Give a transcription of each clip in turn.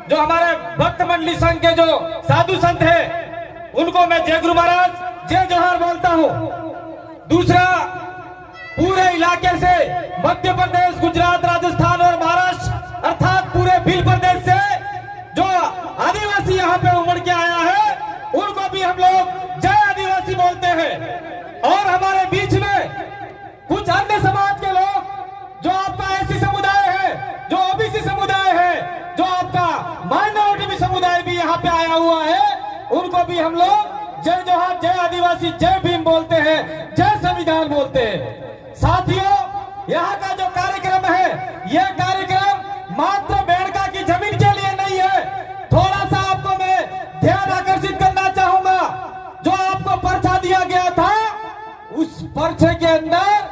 जो हमारे भक्त मंडली संघ के जो साधु संत हैं उनको मैं जय गुरु महाराज जय जोहार बोलता हूं। दूसरा, पूरे इलाके से मध्य प्रदेश, गुजरात, राजस्थान और महाराष्ट्र अर्थात पूरे भील प्रदेश से जो आदिवासी यहाँ पे उमड़ के आया है उनको भी हम लोग जय आदिवासी बोलते हैं। और हमारे बीच में कुछ अन्य समाज के लोग जो आपका एससी समुदाय है, जो ओबीसी समुदाय है, जो आपका माइनॉरिटी समुदाय भी यहाँ पे आया हुआ है, उनको भी हम लोग जय जोहार, जय आदिवासी, जय भीम बोलते हैं, जय संविधान बोलते हैं। साथियों, यहाँ का जो कार्यक्रम है, यह कार्यक्रम मात्र बेड़का की जमीन के लिए नहीं है। थोड़ा सा आपको मैं ध्यान आकर्षित करना चाहूंगा। जो आपको पर्चा दिया गया था, उस पर्चे के अंदर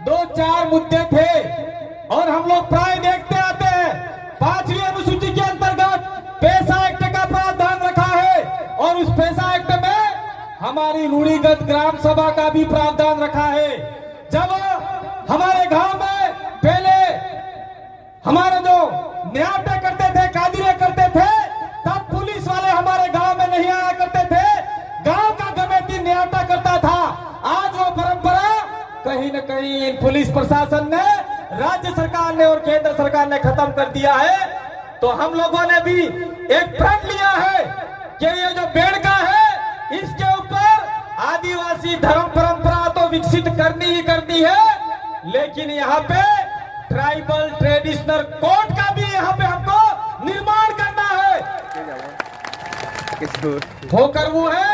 2-4 मुद्दे थे और हम लोग प्राय देखते आते हैं। 5वीं अनुसूची के अंतर्गत पैसा एक्ट का प्रावधान रखा है और उस पैसा एक्ट में हमारी रूढ़िगत ग्राम सभा का भी प्रावधान रखा है। जब हमारे गांव में पहले हमारे जो न्याय करते थे, कादिरे करते थे, तब पुलिस वाले हमारे गांव में नहीं आया करते थे, गांव का कमेटी न्याय करता था। आज वो परंपरा कहीं न कहीं पुलिस प्रशासन ने, राज्य सरकार ने और केंद्र सरकार ने खत्म कर दिया है। तो हम लोगों ने भी एक प्रण लिया है कि ये जो बेड़का है, इसके ऊपर आदिवासी धर्म परंपरा तो विकसित करनी ही करनी है, लेकिन यहाँ पे ट्राइबल ट्रेडिशनल कोड का भी यहाँ पे हमको निर्माण करना है। होकर वो है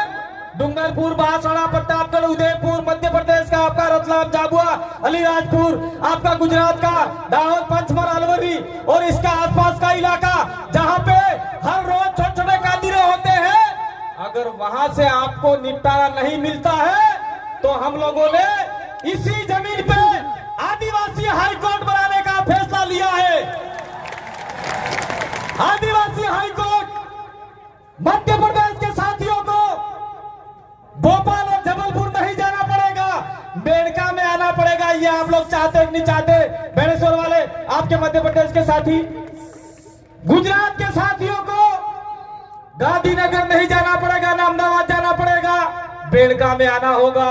डूंगरपुर, बांसवाड़ा, प्रतापगढ़, उदयपुर मध्य प्रदेश का, आपका रतलाम, झाबुआ, अलीराजपुर आपका गुजरात का, दाहोद, पंचमढ़, अलवरी और इसका आसपास का इलाका जहाँ पे हर रोज छोटे छोटे कादिरे होते हैं। अगर वहां से आपको निपटारा नहीं मिलता है तो हम लोगों ने इसी जमीन पे आदिवासी हाई कोर्ट बनाने का फैसला लिया है। आदिवासी हाई कोर्ट मध्य प्रदेश के साथियों को भोपाल और जबलपुर नहीं जाना पड़ेगा, बेड़का में आना पड़ेगा। ये आप लोग चाहते नहीं चाहते, बेड़ेश्वर वाले आपके मध्य प्रदेश के साथी, गुजरात के साथियों को गांधीनगर नहीं जाना पड़ेगा, अहमदाबाद जाना पड़ेगा, बेड़का में आना होगा।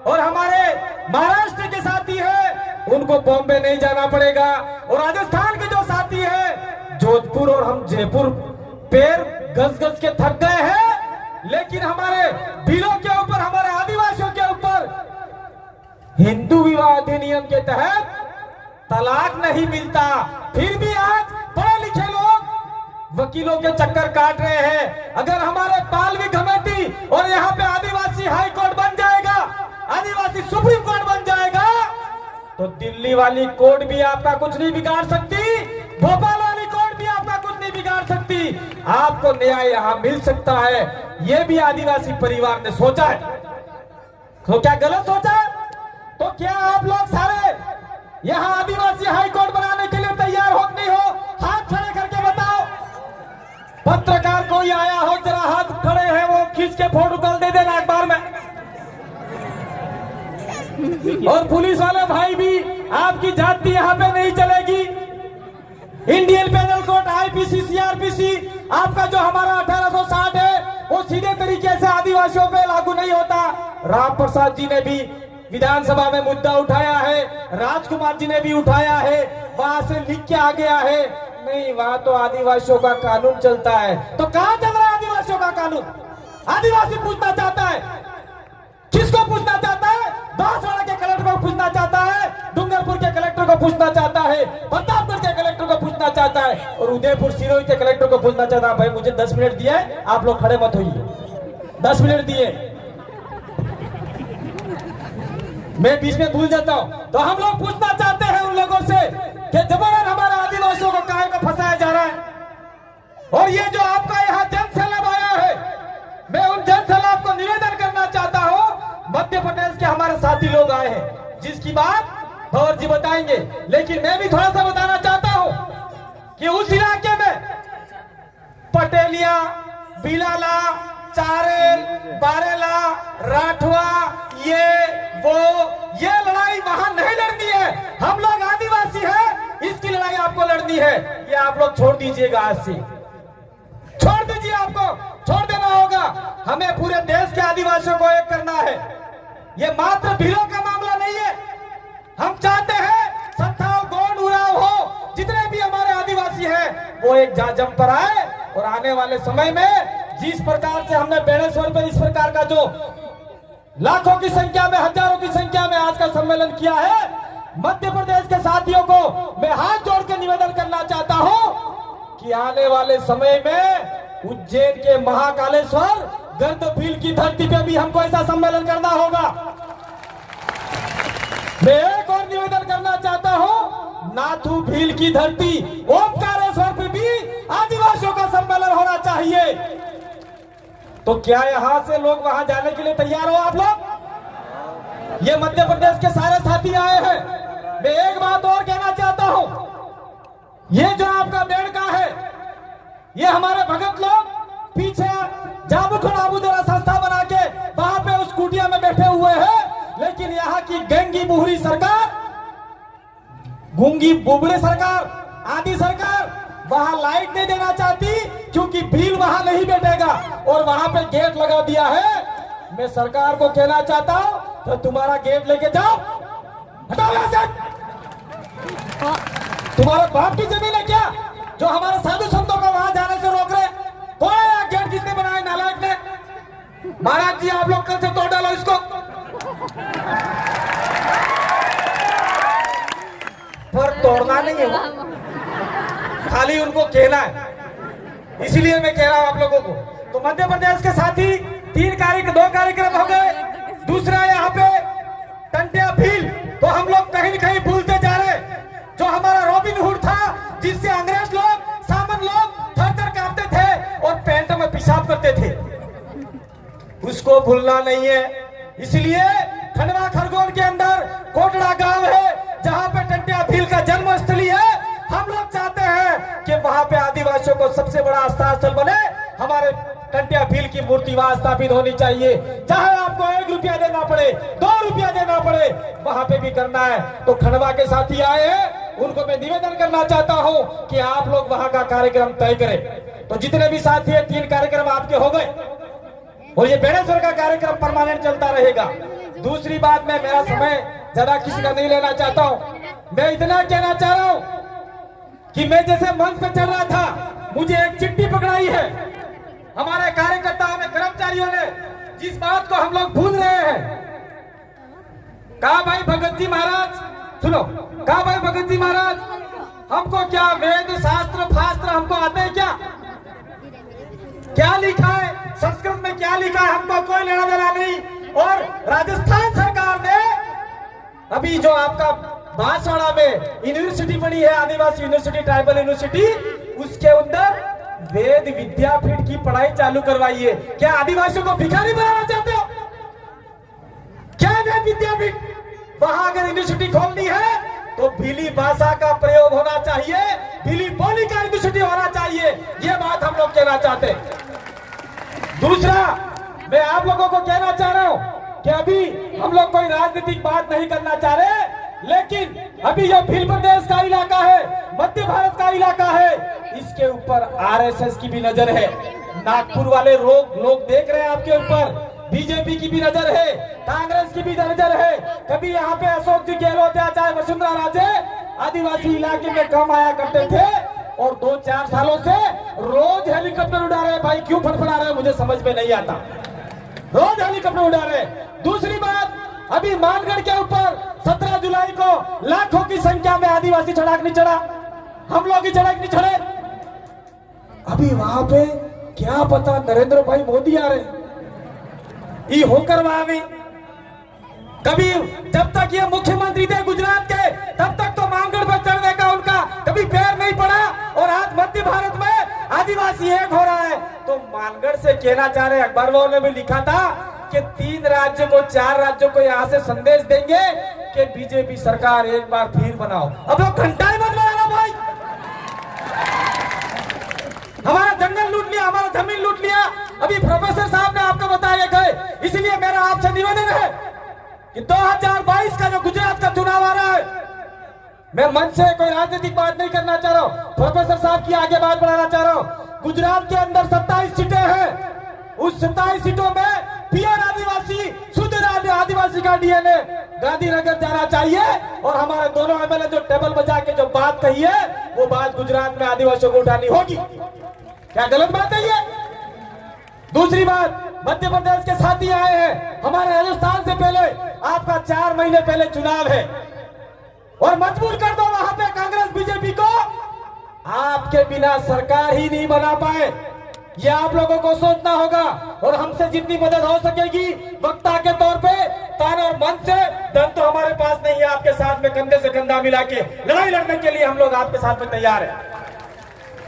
और हमारे महाराष्ट्र के साथी हैं, उनको बॉम्बे नहीं जाना पड़ेगा। और राजस्थान के जो साथी हैं, जोधपुर और हम जयपुर पैर गज गज के थक गए हैं, लेकिन हमारे बिलों के ऊपर, हमारे आदिवासियों के ऊपर हिंदू विवाह अधिनियम के तहत तलाक नहीं मिलता। फिर भी आज पढ़े लिखे लोग वकीलों के चक्कर काट रहे हैं। अगर हमारे पालवी कमेटी और यहाँ पे आदिवासी हाई कोर्ट बन जाएगा, आदिवासी सुप्रीम कोर्ट बन जाएगा, तो दिल्ली वाली कोर्ट भी आपका कुछ नहीं बिगाड़ सकती, भोपाल वाली कोर्ट भी आपका कुछ नहीं बिगाड़ सकती। आपको न्याय यहाँ मिल सकता है। ये भी आदिवासी परिवार ने सोचा है। तो क्या गलत सोचा है? तो क्या आप लोग सारे यहाँ आदिवासी हाई कोर्ट बनाने के लिए तैयार हो नहीं हो? हाथ खड़े करके बताओ। पत्रकार कोई आया हो, जरा हाथ खड़े हैं वो खींच के फोटो कल दे देना अखबार में। और पुलिस वाले भाई भी, आपकी जाति यहाँ पे नहीं चलेगी। Indian penal code, IPC, CrPC आपका जो हमारा 1860 है, वो सीधे तरीके से आदिवासियों पे लागू नहीं होता। राम प्रसाद जी ने भी विधानसभा में मुद्दा उठाया है, राजकुमार जी ने भी उठाया है, वहां से लिख के आ गया है, नहीं वहां तो आदिवासियों का कानून चलता है। तो कहां चल रहा है आदिवासियों का कानून? आदिवासी पूछना चाहता है। किसको पूछना चाहता है? बांसवाड़ा के कलेक्टर को पूछना चाहता है, डूंगरपुर के कलेक्टर को पूछना चाहता है, प्रतापगढ़ के कलेक्टर को पूछना चाहता है, और उदयपुर सिरोही के कलेक्टर को पूछना चाहता है। भाई मुझे 10 मिनट दिया है, आप लोग खड़े मत होइए। 10 मिनट दिए, मैं बीच में भूल जाता हूं। तो हम लोग पूछना चाहते हैं उन लोगों से कि जबरन हमारे आदिवासियों को काहे को फंसाया जा रहा है। और ये जो आपका यहाँ जन सैलाब आया है, मैं उन जन सैलाब को निवेदन करना चाहता हूँ। मध्य प्रदेश के हमारे साथी लोग आए हैं, जिसकी बात भंवर जी बताएंगे, लेकिन मैं भी थोड़ा सा बताना चाहता हूँ कि उस इलाके में पटेलिया, बिलाला, चारेल, बारेला, राठवा, ये लड़ाई वहां नहीं लड़नी है। हम लोग आदिवासी हैं, इसकी लड़ाई आपको लड़नी है। ये आप लोग छोड़ दीजिएगा आज से। लिए आपको छोड़ देना होगा। हमें पूरे देश के आदिवासियों को एक करना है। ये मात्र भीलों का मामला नहीं है। हम चाहते हैं संथाल, गोंड, उरांव हो, जितने भी हमारे आदिवासी हैं वो एक जम पर आए। और आने वाले समय में जिस प्रकार से हमने बेड़ेश्वर पर इस प्रकार का जो लाखों की संख्या में, हजारों की संख्या में आज का सम्मेलन किया है, मध्य प्रदेश के साथियों को मैं हाथ जोड़ के निवेदन करना चाहता हूं कि आने वाले समय में उज्जैन के महाकालेश्वर गर्द भील की धरती पे भी हमको ऐसा सम्मेलन करना होगा। मैं एक और निवेदन करना चाहता हूं, नाथू भील की धरती ओमकारेश्वर पे भी आदिवासियों का सम्मेलन होना चाहिए। तो क्या यहां से लोग वहां जाने के लिए तैयार हो आप लोग? ये मध्य प्रदेश के सारे साथी आए हैं। मैं एक बात और कहना चाहता हूं, ये जो आपका बेड़का है, ये हमारे भगत लोग पीछे जाबुखड़ा संस्था बना के वहां पे उस कुटिया में बैठे हुए हैं। लेकिन यहाँ की गंगी बुहरी सरकार, गूंगी बुबड़े सरकार, आदि सरकार वहां लाइट नहीं देना चाहती, क्योंकि भील वहां नहीं बैठेगा और वहां पे गेट लगा दिया है। मैं सरकार को कहना चाहता हूं, तो तुम्हारा गेट लेके जाओ, हटाओ यहां से। तुम्हारे बाप की जमीन है क्या जो हमारे साधु संतों को वहां जाने से रोक रहे? कौन है गेट किसने बनाया? नालायक ने। महाराज जी आप लोग कल से तोड़ डालो इसको। पर तोड़ना नहीं है वो, खाली उनको कहना है। इसलिए मैं कह रहा हूं आप लोगों को। तो मध्य प्रदेश के साथी दो कार्यक्रम हो गए। दूसरा यहाँ पे टंटिया भील, तो हम लोग कहीं न कहीं भूलते जा रहे। जो हमारा रॉबिन हुड था, जिससे अंग्रेज लोग, सामन लोग थर-थर कांपते थे और पैंट में पेशाब करते थे, उसको भूलना नहीं है। इसलिए खंडवा खरगोन के अंदर कोटड़ा गांव है, जहां पे टंटिया भील का जन्मस्थली है। हम लोग चाहते हैं कि वहां पे आदिवासियों को सबसे बड़ा आस्था स्थल बने। हमारे टंटिया भील की मूर्ति वहां स्थापित होनी चाहिए। चाहे आपको 1 रुपया देना पड़े, 2 रुपया देना पड़े, वहां पे भी करना है। तो खंडवा के साथी आए हैं, उनको मैं निवेदन करना चाहता हूं कि आप लोग वहां का कार्यक्रम तय करें। तो जितने भी साथी है, 3 कार्यक्रम आपके हो गए और ये बेड़ेश्वर का कार्यक्रम परमानेंट चलता रहेगा। दूसरी बात, मैं मेरा समय ज्यादा किसी का नहीं लेना चाहता हूं। मैं इतना कहना चाह रहा हूं कि मैं जैसे मंच पे चल रहा था, मुझे एक चिट्ठी पकड़ाई है हमारे कार्यकर्ताओं ने, कर्मचारियों ने, जिस बात को हम लोग भूल रहे हैं। कहा भाई भगत जी महाराज, सुनो, कहा भाई भगत जी महाराज, हमको क्या वेद शास्त्र फास्त्र हमको आते हैं क्या? क्या लिखा है संस्कृत में, क्या लिखा है, हमको कोई लेना देना नहीं। और राजस्थान सरकार ने अभी जो आपका बांसवाड़ा में यूनिवर्सिटी बनी है, आदिवासी यूनिवर्सिटी, ट्राइबल यूनिवर्सिटी, उसके अंदर वेद विद्यापीठ की पढ़ाई चालू करवाई है। क्या आदिवासियों को भिखारी बनाना चाहते हो क्या? वेद विद्यापीठ वहां अगर यूनिवर्सिटी खोलनी है तो भीली भाषा का प्रयोग होना चाहिए, भीली बोली का यूनिवर्सिटी होना चाहिए। ये बात हम लोग कहना चाहते हैं। दूसरा, मैं आप लोगों को कहना चाह रहा हूं कि अभी हम लोग कोई राजनीतिक बात नहीं करना चाह रहे, लेकिन अभी जो भील प्रदेश का इलाका है, मध्य भारत का इलाका है, इसके ऊपर आरएसएस की भी नजर है। नागपुर वाले लोग देख रहे हैं आपके ऊपर, बीजेपी की भी नजर है, कांग्रेस की भी नजर है। कभी यहाँ पे अशोक जी गहलोत या चाहे वसुंधरा राजे आदिवासी इलाके में कम आया करते थे और 2-4 सालों से रोज हेलीकॉप्टर उड़ा रहे हैं। भाई क्यों फड़फड़ा रहे हैं मुझे समझ में नहीं आता, रोज हेलीकॉप्टर उड़ा रहे। दूसरी बात, अभी मानगढ़ के ऊपर 17 जुलाई को लाखों की संख्या में आदिवासी चढ़ाक नहीं चढ़ा, हम लोग ही चढ़ाक नहीं चढ़े। अभी वहां पे क्या पता नरेंद्र भाई मोदी आ रहे ये होकर वहां भी। कभी जब तक ये मुख्यमंत्री थे गुजरात के, तब तक तो मानगढ़ पर चढ़ने का उनका कभी पैर नहीं पड़ा। और आज मध्य भारत में आदिवासी एक हो रहा है। तो मानगढ़ से कहना चाह रहे, अखबारों ने भी लिखा था कि 3 राज्यों को, 4 राज्यों को यहाँ से संदेश देंगे कि बीजेपी सरकार एक बार फिर बनाओ। अब लोग घंटा ही मत बनाना भाई, हमारा जंगल लूट लिया, हमारा जमीन लूट लिया। अभी प्रोफेसर साहब ने आपको बताया गए, इसलिए मेरा आपसे निवेदन है कि 2022 का जो गुजरात का चुनाव आ रहा है, मैं मंच से कोई राजनीतिक बात नहीं करना चाह रहा हूं, प्रोफेसर साहब की आगे बात बढ़ाना चाह रहा हूं। गुजरात के अंदर 27 सीटें हैं। उस 27 सीटों में प्योर आदिवासी, शुद्ध आदिवासी का डीएनए गांधीनगर जाना चाहिए। और हमारे दोनों एमएलए जो टेबल बजा के जो बात कही है, वो बात गुजरात में आदिवासियों को उठानी होगी। क्या गलत बात है ये? दूसरी बात, मध्य प्रदेश के साथी आए हैं, हमारे राजस्थान से पहले आपका 4 महीने पहले चुनाव है, और मजबूर कर दो वहां पे कांग्रेस बीजेपी को। आपके बिना सरकार ही नहीं बना पाए, ये आप लोगों को सोचना होगा। और हमसे जितनी मदद हो सकेगी वक्ता के तौर पे, तन और मन से, धन तो हमारे पास नहीं है, आपके साथ में कंधे से कंधा मिला के लड़ाई लड़ने के लिए हम लोग आपके साथ में तैयार हैं।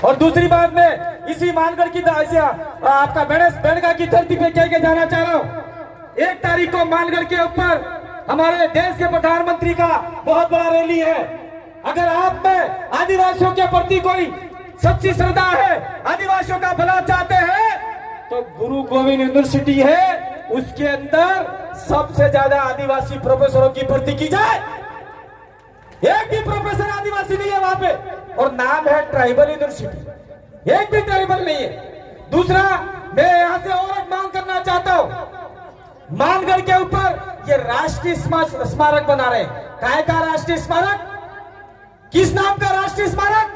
और दूसरी बात, मैं इसी मानगढ़ की आपका बेड़गा की धरती पे कह के जाना चाह रहा हूं। 1 तारीख को मानगढ़ के ऊपर हमारे देश के प्रधानमंत्री का बहुत बड़ा रैली है। अगर आप में आदिवासियों के प्रति कोई सच्ची श्रद्धा है, आदिवासियों का भला चाहते हैं, तो गुरु गोविंद यूनिवर्सिटी है, उसके अंदर सबसे ज्यादा आदिवासी प्रोफेसरों की भर्ती की जाए। एक भी प्रोफेसर आदिवासी नहीं है वहां पे, और नाम है ट्राइबल यूनिवर्सिटी, एक भी ट्राइबल नहीं है। दूसरा, मैं यहां से और एक मांग करना चाहता हूं। मानगढ़ के ऊपर ये राष्ट्रीय स्मारक बना रहे हैं। काय का राष्ट्रीय स्मारक? किस नाम का राष्ट्रीय स्मारक?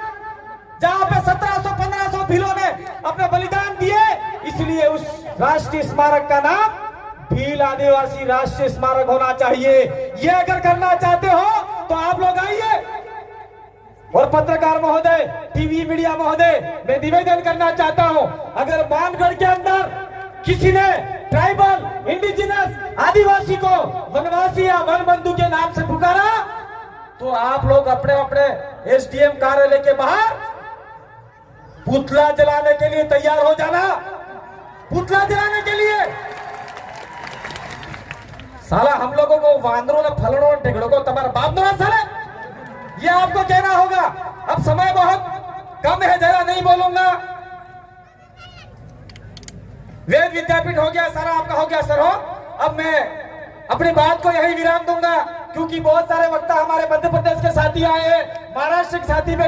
जहां पे 1700-1500 भीलों ने अपने बलिदान दिए, इसलिए उस राष्ट्रीय स्मारक का नाम भील आदिवासी राष्ट्रीय स्मारक होना चाहिए। ये अगर करना चाहते हो तो आप लोग आइए। और पत्रकार महोदय, टीवी मीडिया महोदय, मैं निवेदन करना चाहता हूं, अगर मानगढ़ के अंदर किसी ने ट्राइबल, इंडिजिनस, आदिवासी को वनवासी या वन बंधु के नाम से पुकारा, तो आप लोग अपने अपने एसडीएम कार्यालय के बाहर पुतला जलाने के लिए तैयार हो जाना। पुतला जलाने के लिए साला हम लोगों को वांदरों ने फलड़ों ढिगड़ों को तुम्हारा बाप ना साले, ये आपको कहना होगा। अब समय बहुत कम है, जरा नहीं बोलूंगा। वेद विद्यापीठ हो गया, सारा आपका हो गया सर हो। अब मैं अपनी बात को यही विराम दूंगा, क्योंकि बहुत सारे वक्ता हमारे मध्य प्रदेश के साथी आए हैं, महाराष्ट्र के साथी में